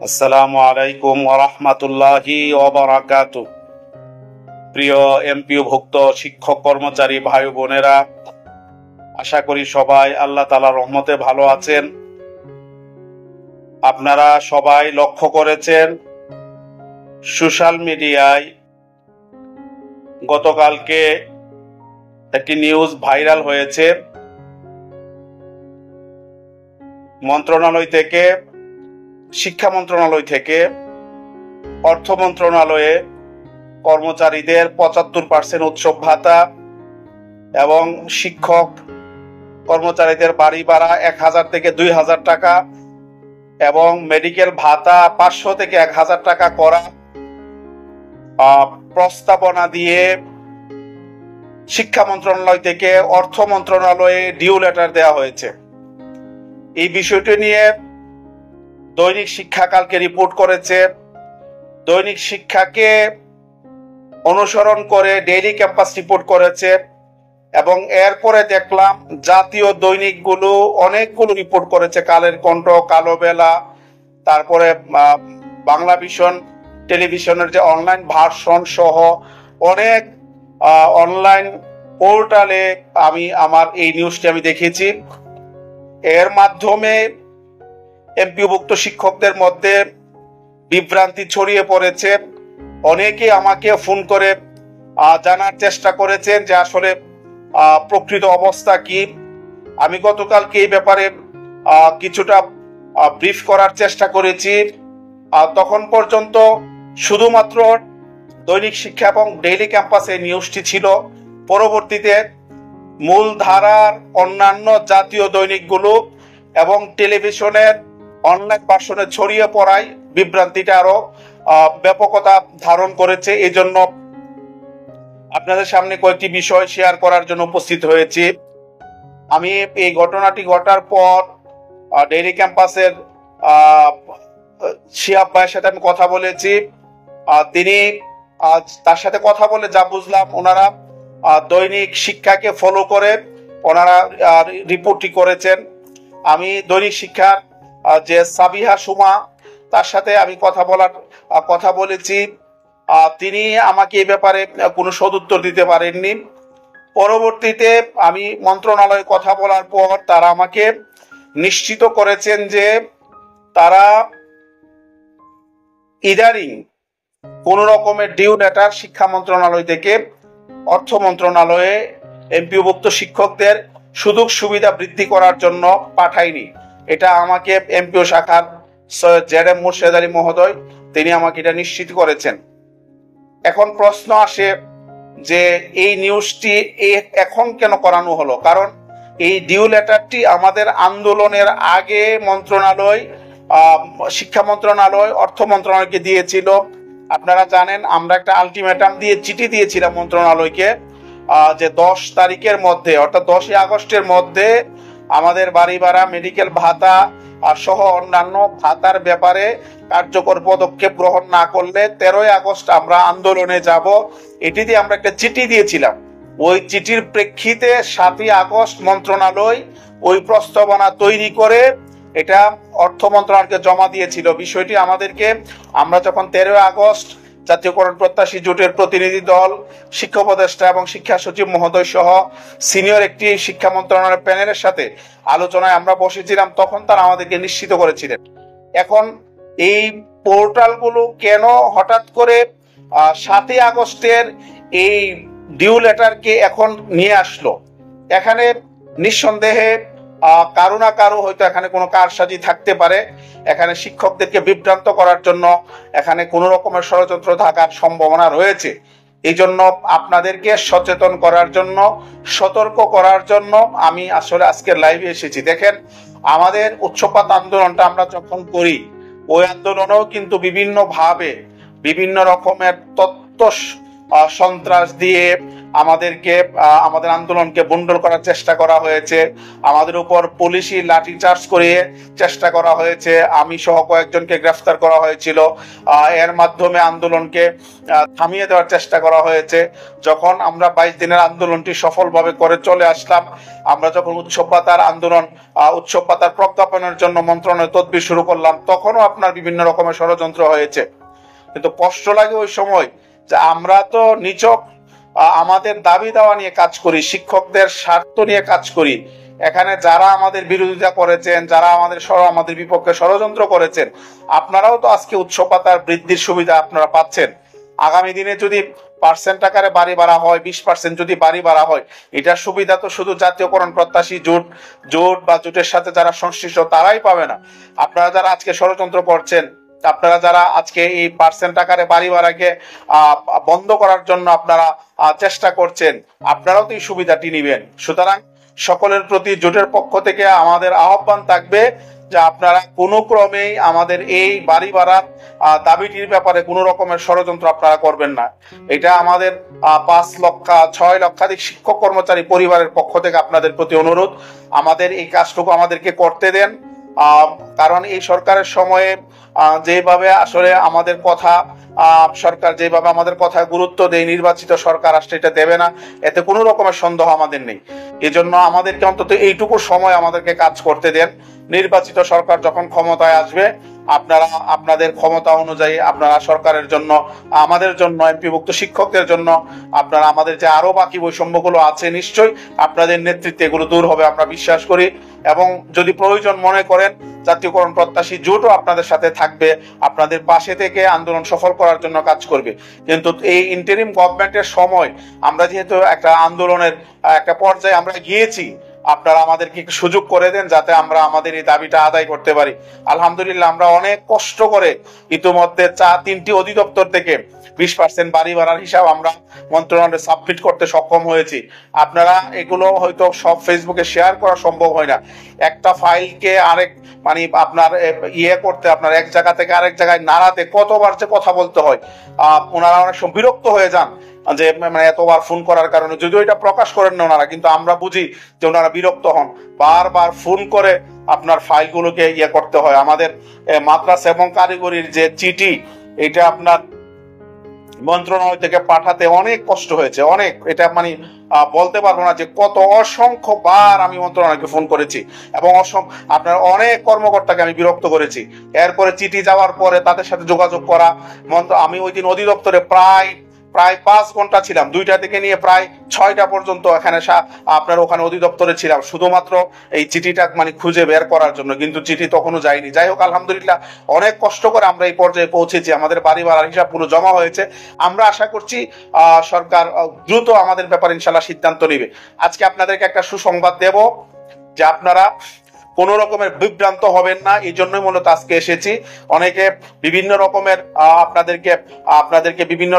আসসালামু আলাইকুম ওয়া রাহমাতুল্লাহি ওয়া বারাকাতুহু। প্রিয় এমপিওভুক্ত শিক্ষক কর্মচারী ভাই বোনেরা, আশা করি সবাই আল্লাহ তাআলার রহমতে ভালো আছেন। আপনারা সবাই লক্ষ্য করেছেন সোশ্যাল মিডিয়ায় গতকালকে একটি নিউজ ভাইরাল হয়েছে। শিক্ষা মন্ত্রণালয় থেকে অর্থ মন্ত্রণালয়ে কর্মচারীদের ৭৫% উৎসব ভাতা এবং শিক্ষক কর্মচারীদের বাড়ি ভাড়া ১,০০০ থেকে ২,০০০ টাকা এবং মেডিকেল ভাতা ৫০০ থেকে ১,০০০ টাকা করা প্রস্তাবনা দিয়ে শিক্ষা মন্ত্রণালয় থেকে অর্থ মন্ত্রণালয়ে ডিউ লেটার দেওয়া হয়েছে। এই বিষয়টি নিয়ে দৈনিক শিক্ষা কালকে রিপোর্ট করেছে। দৈনিক শিক্ষাকে অনুসরণ করে ডেইলি ক্যাম্পাস রিপোর্ট করেছে এবং এরপরে দেখলাম জাতীয় দৈনিকগুলো অনেকগুলো রিপোর্ট করেছে। কালের কণ্ঠ, কালো বেলা, তারপরে বাংলা ভিশন টেলিভিশনের যে অনলাইন ভার্সন সহ অনেক অনলাইন পোর্টালে আমি আমার এই নিউজটি আমি দেখেছি। এর মাধ্যমে এমপিওভুক্ত শিক্ষকদের মধ্যে বিভ্রান্তি ছড়িয়ে পড়েছে। অনেকে আমাকে ফোন করে জানার চেষ্টা করেছেন যে আসলে প্রকৃত অবস্থা কি। আমি গতকালকে এই ব্যাপারে কিছুটা ব্রিফ করার চেষ্টা করেছি। তখন পর্যন্ত শুধুমাত্র দৈনিক শিক্ষা এবং ডেইলি ক্যাম্পাসে নিউজটি ছিল। পরবর্তীতে মূলধারার অন্যান্য জাতীয় দৈনিকগুলো এবং টেলিভিশনের অনলাইন ভার্সনে ছড়িয়ে পড়ায় বিভ্রান্তিটা আরো ব্যাপকতা ধারণ করেছে। এই জন্য আপনাদের সামনে কয়েকটি বিষয় শেয়ার করার জন্য উপস্থিত হয়েছি। আমি এই ঘটনাটি ঘটার পর ডেইলি ক্যাম্পাসের শিহাব ভাইয়ের সাথে আমি কথা বলেছি। তিনি তার সাথে কথা বলে যা বুঝলাম, ওনারা দৈনিক শিক্ষাকে ফলো করে ওনারা রিপোর্টটি করেছেন। আমি দৈনিক শিক্ষার যে সাবিহা সুমা, তার সাথে আমি কথা বলেছি। তিনি আমাকে এই ব্যাপারে কোনো সদুত্তর দিতে পারেননি। পরবর্তীতে আমি মন্ত্রণালয়ে কথা বলার পর তারা আমাকে নিশ্চিত করেছেন যে তারা ইদারিং কোন রকমের ডিউ লেটার শিক্ষা মন্ত্রণালয় থেকে অর্থ মন্ত্রণালয়ে এমপিওভুক্ত শিক্ষকদের সুযোগ সুবিধা বৃদ্ধি করার জন্য পাঠায়নি। এটা আমাকে এমপিও শাখার সৈয়দ জেড.এম. মুর্শেদ আলী মহোদয় তিনি আমাকে এটা নিশ্চিত করেছেন। এখন প্রশ্ন আসে যে এই নিউজটি এখন কেন করানো হলো? কারণ এই ডিউ লেটারটি আমাদের আন্দোলনের আগে মন্ত্রণালয়, শিক্ষা মন্ত্রণালয় অর্থ মন্ত্রণালয়কে দিয়েছিল। আপনারা জানেন আমরা একটা আলটিমেটাম দিয়ে চিঠি দিয়েছিলাম মন্ত্রণালয়কে যে 10 তারিখের মধ্যে অর্থাৎ 10ই আগস্টের মধ্যে আমাদের বাড়ি ভাড়া, মেডিকেল ভাতা আর সহ অন্যান্য ভাতার ব্যাপারে কার্যকর পদক্ষেপ গ্রহণ না করলে 13ই আগস্ট আমরা আন্দোলনে যাব। এটি দিয়ে আমরা একটা চিঠি দিয়েছিলাম। ওই চিঠির প্রেক্ষিতে 7ই আগস্ট মন্ত্রণালয় ওই প্রস্তাবনা তৈরি করে এটা অর্থ মন্ত্রণালয়কে জমা দিয়েছিল। বিষয়টি আমরা যখন 13ই আগস্ট জাতীয়করণ প্রত্যাশী জোটের প্রতিনিধি দল, শিক্ষা উপদেষ্টা এবং শিক্ষা সচিব মহোদয় সহ সিনিয়র একটি শিক্ষা মন্ত্রণালয়ের প্যানেলের সাথে আলোচনায় আমরা বসেছিলাম, তখন তারা আমাদেরকে নিশ্চিত করেছিলেন। এখন এই পোর্টালগুলো কেন হঠাৎ করে 7ই আগস্টের এই ডিউ লেটারকে এখন নিয়ে আসলো? এখানে নিঃসন্দেহে কারো না কারো হয়তো এখানে কোনো কারসাজি থাকতে পারে। এখানে শিক্ষকদেরকে বিভ্রান্ত করার জন্য এখানে কোনো রকমের ষড়যন্ত্র থাকার সম্ভাবনা রয়েছে। এই জন্য আপনাদেরকে সচেতন করার জন্য, সতর্ক করার জন্য আমি আসলে আজকের লাইভে এসেছি। দেখেন, আমাদের উচ্চপাত আন্দোলনটা আমরা যখন করি, ওই আন্দোলনেও কিন্তু বিভিন্নভাবে বিভিন্ন রকমের তথ্য সন্ত্রাস দিয়ে আমাদেরকে আমাদের আন্দোলনকে বন্ডল করার চেষ্টা করা হয়েছে, আমাদের উপর পুলিশি লাঠিচার্জ করে চেষ্টা করা হয়েছে, আমি সহ কয়েকজনকে গ্রেফতার করা হয়েছিল, এর মাধ্যমে আন্দোলনকে থামিয়ে দেওয়ার চেষ্টা করা হয়েছে। যখন আমরা 22 দিনের আন্দোলনটি সফলভাবে করে চলে আসলাম, আমরা যখন উৎসব পাতার আন্দোলন উৎসব পাতার প্রজ্ঞাপনের জন্য মন্ত্রণালয় তদবির শুরু করলাম, তখনও আপনার বিভিন্ন রকমের ষড়যন্ত্র হয়েছে। কিন্তু কষ্ট লাগে ওই সময় যে আমরা তো নিছক আমাদের দাবি দাওয়া নিয়ে কাজ করি, শিক্ষকদের স্বার্থ নিয়ে কাজ করি। এখানে যারা আমাদের বিরোধিতা করেছেন, যারা আমাদের বিপক্ষে ষড়যন্ত্র করেছেন, আপনারাও তো আজকে উৎসব ভাতার বৃদ্ধির সুবিধা আপনারা পাচ্ছেন। আগামী দিনে যদি পার্সেন্ট আকারে বাড়ি বাড়া হয়, 20% যদি বাড়ি বাড়া হয়, এটার সুবিধা তো শুধু জাতীয়করণ প্রত্যাশী জোট বা জোটের সাথে যারা সংশ্লিষ্ট তারাই পাবে না। আপনারা যারা আজকে ষড়যন্ত্র করছেন, আপনারা যারা আজকে এই পার্সেন্ট আকারে বাড়ি ভাড়াকে বন্ধ করার জন্য আপনারা চেষ্টা করছেন, আপনারাও তো এই সুবিধাটি নিবেন। সুতরাং সকলের প্রতি জোটের পক্ষ থেকে আমাদের আহ্বান থাকবে যে আপনারা কোনো ক্রমেই আমাদের এই বাড়ি ভাড়ার দাবিটির ব্যাপারে কোনো রকমের ষড়যন্ত্র আপনারা করবেন না। এটা আমাদের 5 লক্ষাধিক শিক্ষক কর্মচারী পরিবারের পক্ষ থেকে আপনাদের প্রতি অনুরোধ, আমাদের এই কাজটুকু আমাদেরকে করতে দেন। কারণ এই সরকারের সময়ে যেভাবে আসলে আমাদের কথা সরকার যেভাবে আমাদের কথা গুরুত্ব দেয়, নির্বাচিত সরকার আসলে এটা দেবে না, এতে কোনো রকমের সন্দেহ আমাদের নেই। এই জন্য আমাদেরকে অন্তত এইটুকু সময় আমাদেরকে কাজ করতে দেন। নির্বাচিত সরকার যখন ক্ষমতায় আসবে, আপনারা আপনাদের ক্ষমতা অনুযায়ী আপনারা সরকারের জন্য, আমাদের জন্য, এমপিভুক্ত শিক্ষকদের জন্য আপনারা আমাদের যে আরো বাকি বৈষম্যগুলো আছে, নিশ্চয়ই আপনাদের নেতৃত্বে এগুলো দূর হবে আমরা বিশ্বাস করি। এবং যদি প্রয়োজন মনে করেন, জাতীয়করণ প্রত্যাশী জোটও আপনাদের সাথে থাকবে, আপনাদের পাশে থেকে আন্দোলন সফল করার জন্য কাজ করবে। কিন্তু এই ইন্টারিম গভর্নমেন্টের সময় আমরা যেহেতু একটা আন্দোলনের একটা পর্যায়ে আমরা গিয়েছি, আপনারা আমাদেরকে একটু সুযোগ করে দেন যাতে আমরা আমাদের এই দাবিটা আদায় করতে পারি। আলহামদুলিল্লাহ আমরা অনেক কষ্ট করে ইতিমধ্যে 3টি অধিদপ্তর থেকে 20% বাড়ি ভাড়ার হিসাব আমরা মন্ত্রণালয়ে সাবমিট করতে সক্ষম হয়েছি। আপনারা এগুলো হয়তো সব ফেসবুকে শেয়ার করা সম্ভব হয় না। একটা ফাইলকে আরেক আপনার করতে, আপনার এক জায়গা থেকে আরেক জায়গায় নাড়াতে কতবার যে কথা বলতে হয়, ওনারা অনেক সময় বিরক্ত হয়ে যান যে এতবার ফোন করার কারণে। যদিও এটা প্রকাশ করেন না ওনারা, কিন্তু আমরা বুঝি যে ওনারা বিরক্ত হন। বারবার ফোন করে আপনার ফাইলগুলোকে করতে হয়। আমাদের মাদ্রাসা এবং কারিগরির যে চিঠি, এটা আপনার মন্ত্রণালয় থেকে পাঠাতে অনেক কষ্ট হয়েছে, অনেক। এটা বলতে পারবো না যে কত অসংখ্য বার আমি মন্ত্রণালয়কে ফোন করেছি এবং আপনার অনেক কর্মকর্তাকে আমি বিরক্ত করেছি। এরপরে চিঠি যাওয়ার পরে তাদের সাথে যোগাযোগ করা। আমি ওই দিন অধিদপ্তরে প্রায় 5 ঘন্টা ছিলাম, 2টা থেকে নিয়ে প্রায় 6টা পর্যন্ত এখানে আপনার ওখানে অধিদপ্তরে ছিলাম, শুধুমাত্র এই চিঠিটা খুঁজে বের করার জন্য। কিন্তু চিঠি তখনও যায়নি। যাই হোক, আলহামদুলিল্লাহ অনেক কষ্ট করে আমরা এই পর্যায়ে পৌঁছেছি। আমাদের বাড়ি ভাড়ার হিসাব পুরো জমা হয়েছে। আমরা আশা করছি সরকার দ্রুত আমাদের ব্যাপারে ইনশাল্লাহ সিদ্ধান্ত নেবে। আজকে আপনাদেরকে একটা সুসংবাদ দেব যে আপনারা কোন রকমের বিভ্রান্ত হবেন না। এই জন্যই মূলত আজকে এসেছি। অনেকে বিভিন্ন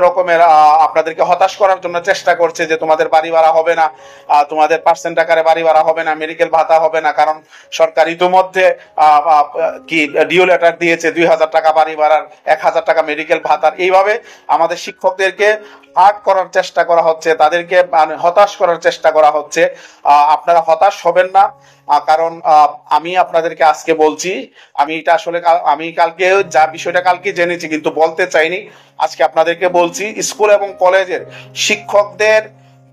রকমের আপনাদেরকে হতাশ করার জন্য চেষ্টা করছে যে তোমাদের বাড়ি ভাড়া হবে না, তোমাদের পার্সেন্ট আকারে বাড়ি ভাড়া হবে না, মেডিকেল ভাতা হবে না, কারণ সরকার ইতিমধ্যে ডিও লেটার দিয়েছে 2000 টাকা বাড়ি ভাড়ার, 1000 টাকা মেডিকেল ভাতার। এইভাবে আমাদের শিক্ষকদেরকে হার্ট করার চেষ্টা করা হচ্ছে, তাদেরকে হতাশ করার চেষ্টা করা হচ্ছে। আপনারা হতাশ হবেন না, কারণ আমি আপনাদেরকে আজকে বলছি, আমি কালকে যা বিষয়টা কালকে জেনেছি কিন্তু বলতে চাইনি, আজকে আপনাদেরকে বলছি। স্কুল এবং কলেজের শিক্ষকদের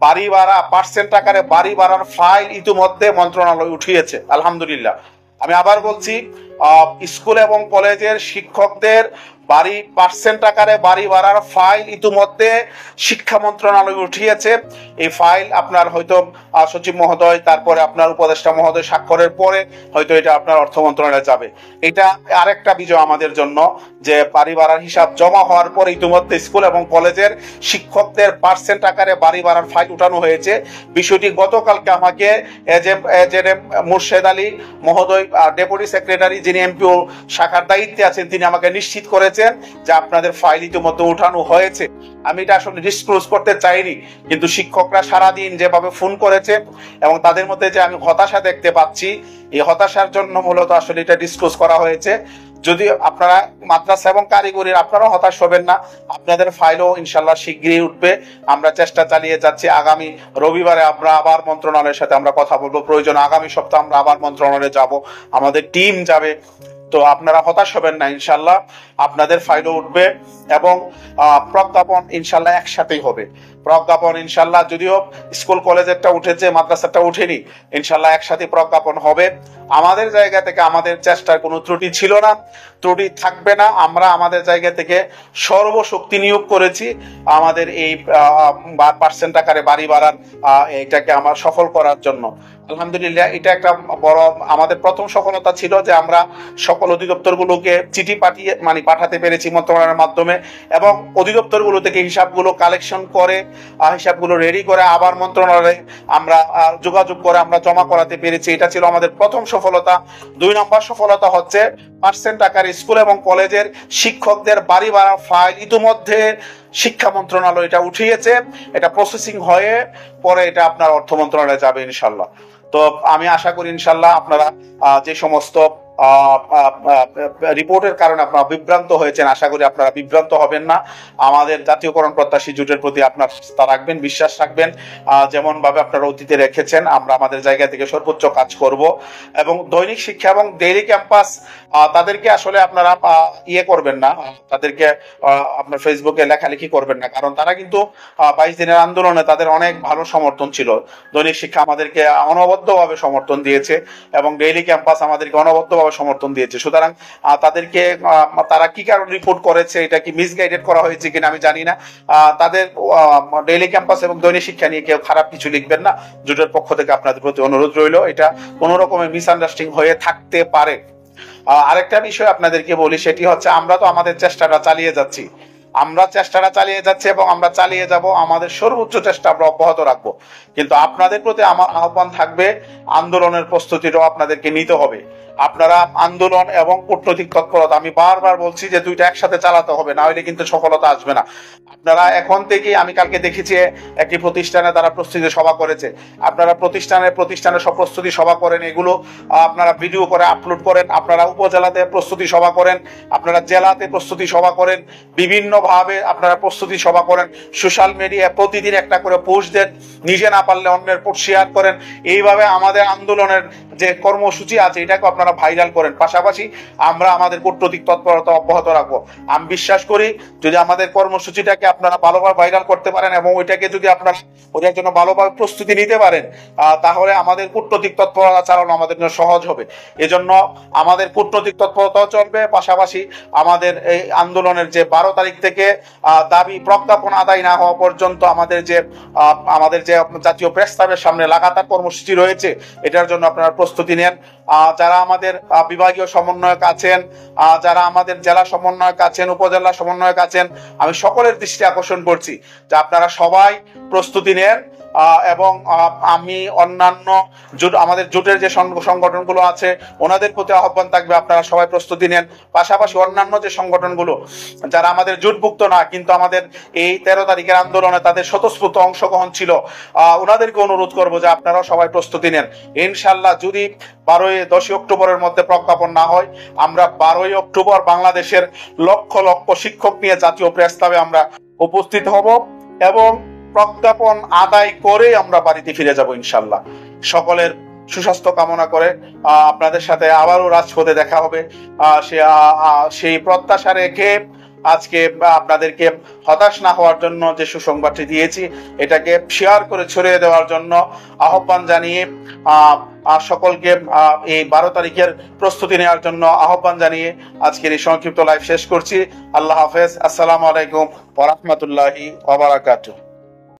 বাড়ি ভাড়া পার্সেন্ট আকারে বাড়ি ভাড়ার ফাইল ইতিমধ্যে মন্ত্রণালয় উঠিয়েছে, আলহামদুলিল্লাহ। আমি আবার বলছি, স্কুল এবং কলেজের শিক্ষকদের বাড়ি পার্সেন্ট আকারে বাড়ি ভাড়ার ফাইল ইতিমধ্যে শিক্ষা মন্ত্রণালয় উঠিয়েছে। এই ফাইল আপনার হয়তো সচিব মহোদয়, তারপরে আপনার উপদেষ্টা মহোদয় স্বাক্ষরের পরে হয়তো এটা আপনার অর্থ মন্ত্রণালয়ে যাবে। এটা আরেকটা বিজয় আমাদের জন্য যে বাড়ি ভাড়ার হিসাব জমা হওয়ার পরে ইতিমধ্যে স্কুল এবং কলেজের শিক্ষকদের পার্সেন্ট আকারে বাড়ি ভাড়ার ফাইল উঠানো হয়েছে। বিষয়টি গতকালকে আমাকে এজেএম মুর্শেদ আলী মহোদয়, ডেপুটি সেক্রেটারি, যিনি এমপিও শাখার দায়িত্বে আছেন, তিনি আমাকে নিশ্চিত করেছেন যে আপনাদের ফাইল ইতিমধ্যে উঠানো হয়েছে। আমি এটা আসলে ডিসক্লোজ করতে চাইনি, কিন্তু শিক্ষকরা সারাদিন যেভাবে ফোন করেছে এবং তাদের মধ্যে যে আমি হতাশা দেখতে পাচ্ছি, এই হতাশার জন্য মূলত আসলে এটা ডিসক্লোজ করা হয়েছে। যদি আপনারা মাদ্রাসা এবং কারিগরির আপনারাও হতাশ হবেন না, আপনাদের ফাইলও ইনশাল্লাহ শীঘ্রই উঠবে। আমরা চেষ্টা চালিয়ে যাচ্ছি। আগামী রবিবারে আমরা আবার মন্ত্রণালয়ের সাথে আমরা কথা বলবো, প্রয়োজন আগামী সপ্তাহে আমরা আবার মন্ত্রণালয়ে যাব, আমাদের টিম যাবে। তো আপনারা হতাশ হবেন না, ইনশাল্লাহ আপনাদের ফাইলও উঠবে এবং প্রজ্ঞাপন ইনশাল্লাহ একসাথেই হবে। প্রজ্ঞাপন ইনশাল্লাহ যদিও স্কুল কলেজেরটা উঠেছে, মাদ্রাসাটা উঠেনি, ইনশাল্লাহ একসাথে প্রজ্ঞাপন হবে। আমাদের জায়গা থেকে আমাদের চেষ্টার কোনো ত্রুটি ছিল না, ত্রুটি থাকবে না। আমরা আমাদের জায়গা থেকে সর্বশক্তি নিয়োগ করেছি আমাদের এই পার্সেন্ট আকারে বাড়ি বাড়ার এটাকে আমার সফল করার জন্য। আলহামদুলিল্লাহ এটা একটা বড় আমাদের প্রথম সফলতা ছিল যে আমরা সকল অধিদপ্তরগুলোকে চিঠি পাঠাতে পেরেছি মন্ত্রণালয়ের মাধ্যমে, এবং অধিদপ্তরগুলো থেকে হিসাবগুলো কালেকশন করে হিসাবগুলো রেডি করে আবার মন্ত্রণালয়ে আমরা যোগাযোগ করে আমরা জমা করাতে পেরেছি। এটা ছিল আমাদের প্রথম সফলতা। 2 নম্বর সফলতা হচ্ছে পার্সেন্ট আকারে স্কুল এবং কলেজের শিক্ষকদের বাড়ি ভাড়ার ফাইল ইতিমধ্যে শিক্ষা মন্ত্রণালয় এটা উঠিয়েছে, এটা প্রসেসিং হয়ে পরে এটা আপনার অর্থ মন্ত্রণালয়ে যাবে ইনশাল্লাহ। তো আমি আশা করি ইনশাল্লাহ আপনারা যে সমস্ত রিপোর্টের কারণে আপনারা বিভ্রান্ত হয়েছেন, আশা করি আপনারা বিভ্রান্ত হবেন না। আমাদের জাতীয়করণ প্রত্যাশী জোটের প্রতি আপনার আস্থা রাখবেন, বিশ্বাস রাখবেন। যেমন ভাবে আপনারা অতীতে রেখেছেন, আমরা আমাদের জায়গা থেকে সর্বোচ্চ কাজ করব। এবং দৈনিক শিক্ষা এবং ডেইলি ক্যাম্পাস তাদেরকে আসলে আপনারা ইয়ে করবেন না, তাদেরকে আপনার ফেসবুকে লেখালেখি করবেন না, কারণ তারা কিন্তু 22 দিনের আন্দোলনে তাদের অনেক ভালো সমর্থন ছিল। দৈনিক শিক্ষা আমাদেরকে অনবদ্যভাবে সমর্থন দিয়েছে এবং ডেইলি ক্যাম্পাস আমাদেরকে অনবদ্যভাবে সমর্থন দিয়েছে। সুতরাং তাদেরকে তারা কি কারণ রিপোর্ট করেছে, এটা কি মিসগাইডেড করা হয়েছে কিনা আমি জানি না। তাদের ডেইলি ক্যাম্পাস এবং দৈনিক শিক্ষা নিয়ে কেউ খারাপ কিছু লিখবেন না, জোটের পক্ষ থেকে আপনাদের প্রতি অনুরোধ রইল। এটা কোনো রকমের মিসআন্ডারস্ট্যান্ডিং হয়ে থাকতে পারে। আরেকটা বিষয় আপনাদেরকে বলি, সেটি হচ্ছে আমরা তো আমাদের চেষ্টাটা চালিয়ে যাচ্ছি, এবং আমরা চালিয়ে যাব। আমাদের সর্বোচ্চ চেষ্টা আমরা অব্যাহত রাখবো, কিন্তু আপনাদের প্রতি আমার আহ্বান থাকবে আন্দোলনের প্রস্তুতিটাও আপনাদেরকে নিতে হবে। আপনারা আন্দোলন এবং কূটনৈতিক তৎপরতা, আমি বারবার বলছি যে দুইটা একসাথে চালাতে হবে, না হলে কিন্তু সফলতা আসবে না। আপনারা এখন থেকে, আমি কালকে দেখেছি একটি প্রতিষ্ঠানে তারা প্রস্তুতি সভা করেছে, আপনারা প্রতিষ্ঠানে সব প্রস্তুতি সভা করেন, এগুলো আপনারা ভিডিও করে আপলোড করেন, আপনারা উপজেলাতে প্রস্তুতি সভা করেন, আপনারা জেলাতে প্রস্তুতি সভা করেন, বিভিন্নভাবে আপনারা প্রস্তুতি সভা করেন, সোশ্যাল মিডিয়ায় প্রতিদিন একটা করে পোস্ট দেন, নিজে না পারলে অন্যের পোস্ট শেয়ার করেন। এইভাবে আমাদের আন্দোলনের যে কর্মসূচি আছে এটাকে আপনারা ভাইরাল করেন। পাশাপাশি আমরা আমাদের কূটনৈতিক তৎপরতা অব্যাহত রাখবো। আমি বিশ্বাস করি যদি আমাদের কর্মসূচিটাকে আপনারা ভালোভাবে ভাইরাল করতে পারেন এবং ওইটাকে যদি আপনারা ওটার জন্য ভালোভাবে প্রস্তুতি নিতে পারেন, তাহলে আমাদের কূটনৈতিক তৎপরতা চালানো আমাদের জন্য সহজ হবে। এজন্য আমাদের কূটনৈতিক তৎপরতাও চলবে, পাশাপাশি আমাদের এই আন্দোলনের যে 12 তারিখ থেকে দাবি প্রজ্ঞাপন আদায় না হওয়া পর্যন্ত আমাদের যে জাতীয় প্রেসক্লাবের সামনে লাগাতার কর্মসূচি রয়েছে, এটার জন্য আপনারা প্রস্তুতি নেন। যারা আমাদের বিভাগীয় সমন্বয়ক আছেন, যারা আমাদের জেলা সমন্বয়ক আছেন, উপজেলা সমন্বয়ক আছেন, আমি সকলের দৃষ্টি আকর্ষণ করছি যে আপনারা সবাই প্রস্তুতি নেন। এবং আমি অন্যান্য আমাদের জোটের যে সংগঠনগুলো আছে ওনাদের প্রতি আহ্বান থাকবে আপনারা সবাই প্রস্তুতি নেন। পাশাপাশি অন্যান্য যে সংগঠনগুলো যারা আমাদের জোটভুক্ত না কিন্তু আমাদের এই 13 তারিখের আন্দোলনে তাদের স্বতঃস্ফূর্ত অংশগ্রহণ ছিল, ওনাদেরকে অনুরোধ করবো যে আপনারাও সবাই প্রস্তুতি নেন। ইনশাল্লাহ যদি 10ই অক্টোবরের মধ্যে প্রজ্ঞাপন না হয়, আমরা 12ই অক্টোবর বাংলাদেশের লক্ষ লক্ষ শিক্ষক নিয়ে জাতীয় প্রেস ক্লাবে আমরা উপস্থিত হব এবং প্রজ্ঞাপন আদায় করে আমরা বাড়িতে ফিরে যাব ইনশাল্লাহ। সকলের সুস্বাস্থ্য কামনা করে আপনাদের সাথে আবারও রাজপথে দেখা হবে সেই প্রত্যাশা রেখে আজকে আপনাদেরকে হতাশ না হওয়ার জন্য যে সুসংবাদটি দিয়েছি এটাকে শেয়ার করে ছড়িয়ে দেওয়ার জন্য আহ্বান জানিয়ে সকলকে এই 12 তারিখের প্রস্তুতি নেওয়ার জন্য আহ্বান জানিয়ে আজকের এই সংক্ষিপ্ত লাইভ শেষ করছি। আল্লাহ হাফেজ। আসসালামু আলাইকুম ওয়া রাহমাতুল্লাহি ওয়া বারাকাতুহু।